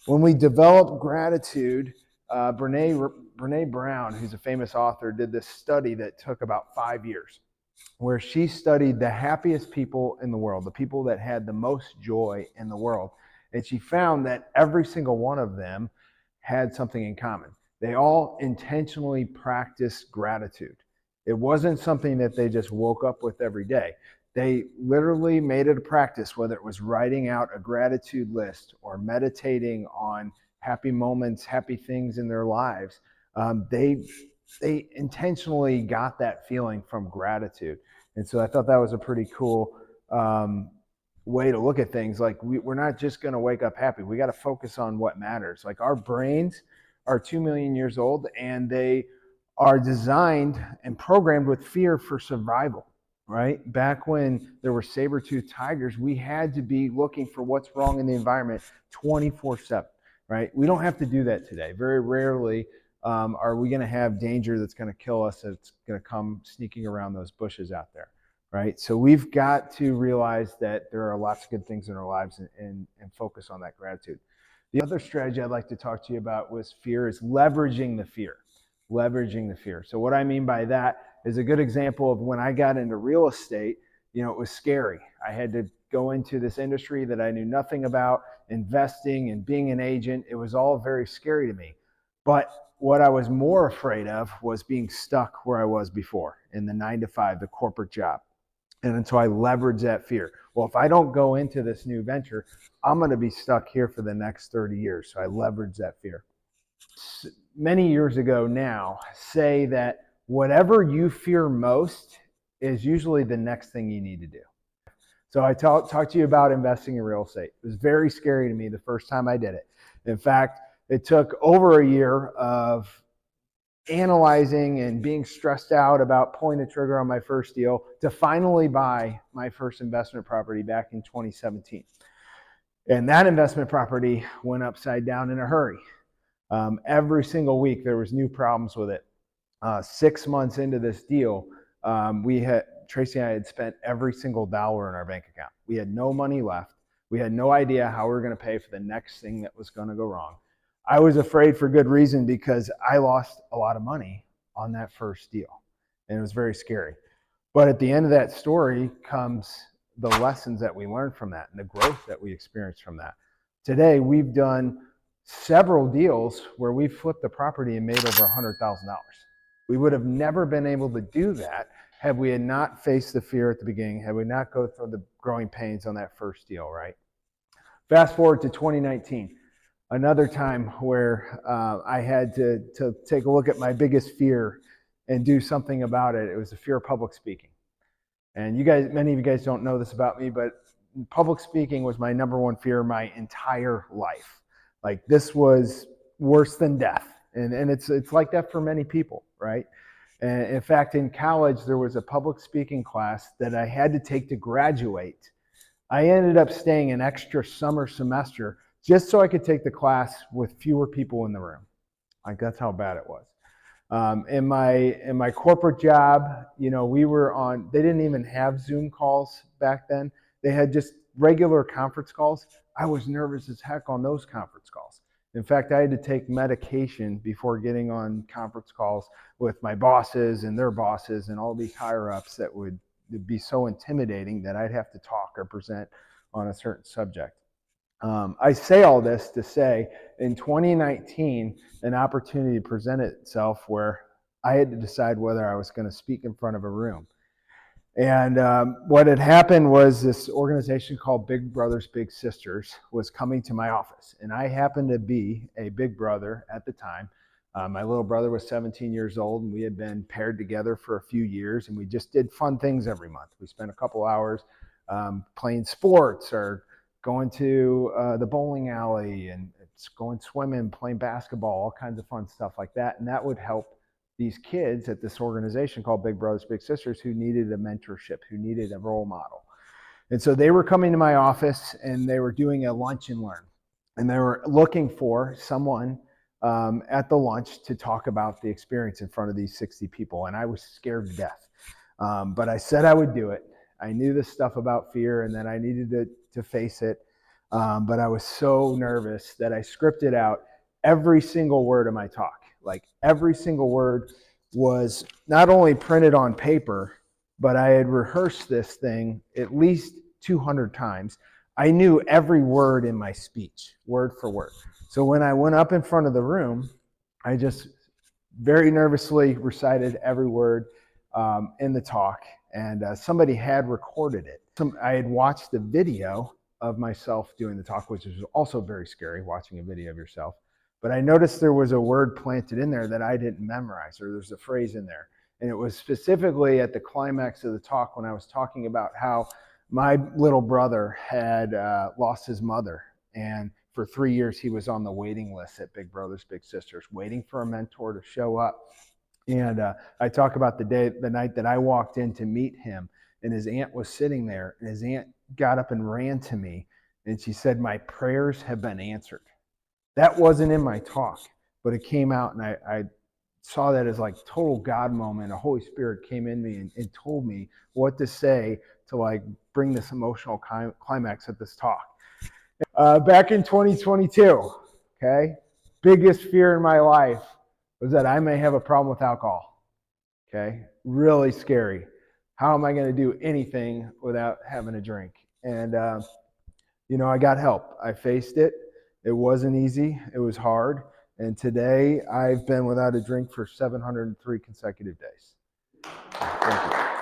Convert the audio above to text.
When we develop gratitude, Brene Brown, who's a famous author, did this study that took about 5 years, where she studied the happiest people in the world, the people that had the most joy in the world. And she found that every single one of them had something in common. They all intentionally practiced gratitude. It wasn't something that they just woke up with every day. They literally made it a practice, whether it was writing out a gratitude list or meditating on happy moments, happy things in their lives. They intentionally got that feeling from gratitude. And so I thought that was a pretty cool way to look at things. Like we're not just going to wake up happy. We got to focus on what matters. Like our brains are 2 million years old, and they are designed and programmed with fear for survival, right? Back when there were saber-toothed tigers, we had to be looking for what's wrong in the environment 24/7, right? We don't have to do that today. Very rarely are we going to have danger that's going to kill us, that's going to come sneaking around those bushes out there, right? So we've got to realize that there are lots of good things in our lives and focus on that gratitude. The other strategy I'd like to talk to you about was fear is leveraging the fear. Leveraging the fear. So what I mean by that is a good example of when I got into real estate, it was scary. I had to go into this industry that I knew nothing about, investing and being an agent. It was all very scary to me. But what I was more afraid of was being stuck where I was before in the 9-to-5, the corporate job. And so I leveraged that fear. Well, if I don't go into this new venture, I'm going to be stuck here for the next 30 years. So I leveraged that fear. Many years ago now, say that whatever you fear most is usually the next thing you need to do. So I talked to you about investing in real estate. It was very scary to me the first time I did it. In fact, it took over a year of analyzing and being stressed out about pulling the trigger on my first deal to finally buy my first investment property back in 2017. And that investment property went upside down in a hurry. Every single week there was new problems with it. 6 months into this deal, Tracy and I had spent every single dollar in our bank account. We had no money left. We had no idea how we were going to pay for the next thing that was going to go wrong. I was afraid for good reason because I lost a lot of money on that first deal, and it was very scary. But at the end of that story comes the lessons that we learned from that and the growth that we experienced from that. Today, we've done several deals where we flipped the property and made over $100,000. We would have never been able to do that had we had not faced the fear at the beginning, had we not go through the growing pains on that first deal, right? Fast forward to 2019, another time where I had to take a look at my biggest fear and do something about it. It was the fear of public speaking. And many of you guys don't know this about me, but public speaking was my number one fear my entire life. Like this was worse than death. And it's like that for many people, right? And in fact, in college, there was a public speaking class that I had to take to graduate. I ended up staying an extra summer semester just so I could take the class with fewer people in the room. Like that's how bad it was. In my corporate job, we were on, they didn't even have Zoom calls back then. They had just regular conference calls. I was nervous as heck on those conference calls. In fact, I had to take medication before getting on conference calls with my bosses and their bosses and all these higher ups that would be so intimidating that I'd have to talk or present on a certain subject. I say all this to say in 2019, an opportunity presented itself where I had to decide whether I was going to speak in front of a room. And what had happened was this organization called Big Brothers Big Sisters was coming to my office. And I happened to be a big brother at the time. My little brother was 17 years old, and we had been paired together for a few years, and we just did fun things every month. We spent a couple hours playing sports or going to the bowling alley and going swimming, playing basketball, all kinds of fun stuff like that. And that would help these kids at this organization called Big Brothers Big Sisters who needed a mentorship, who needed a role model. And so they were coming to my office and they were doing a lunch and learn. And they were looking for someone at the lunch to talk about the experience in front of these 60 people. And I was scared to death. But I said I would do it. I knew this stuff about fear and that I needed to face it. But I was so nervous that I scripted out every single word of my talk. Like every single word was not only printed on paper, but I had rehearsed this thing at least 200 times. I knew every word in my speech, word for word. So when I went up in front of the room, I just very nervously recited every word in the talk, and somebody had recorded it. I had watched the video of myself doing the talk, which is also very scary, watching a video of yourself. But I noticed there was a word planted in there that I didn't memorize, or there's a phrase in there. And it was specifically at the climax of the talk when I was talking about how my little brother had lost his mother. And for 3 years, he was on the waiting list at Big Brothers Big Sisters, waiting for a mentor to show up. And I talk about the night that I walked in to meet him, and his aunt was sitting there, and his aunt got up and ran to me, and she said, "My prayers have been answered." That wasn't in my talk, but it came out, and I saw that as like total God moment. The Holy Spirit came in me and told me what to say to like bring this emotional climax at this talk. Back in 2022, okay, biggest fear in my life was that I may have a problem with alcohol. Okay, really scary. How am I going to do anything without having a drink? And I got help. I faced it. It wasn't easy. It was hard. And today I've been without a drink for 703 consecutive days. Thank you.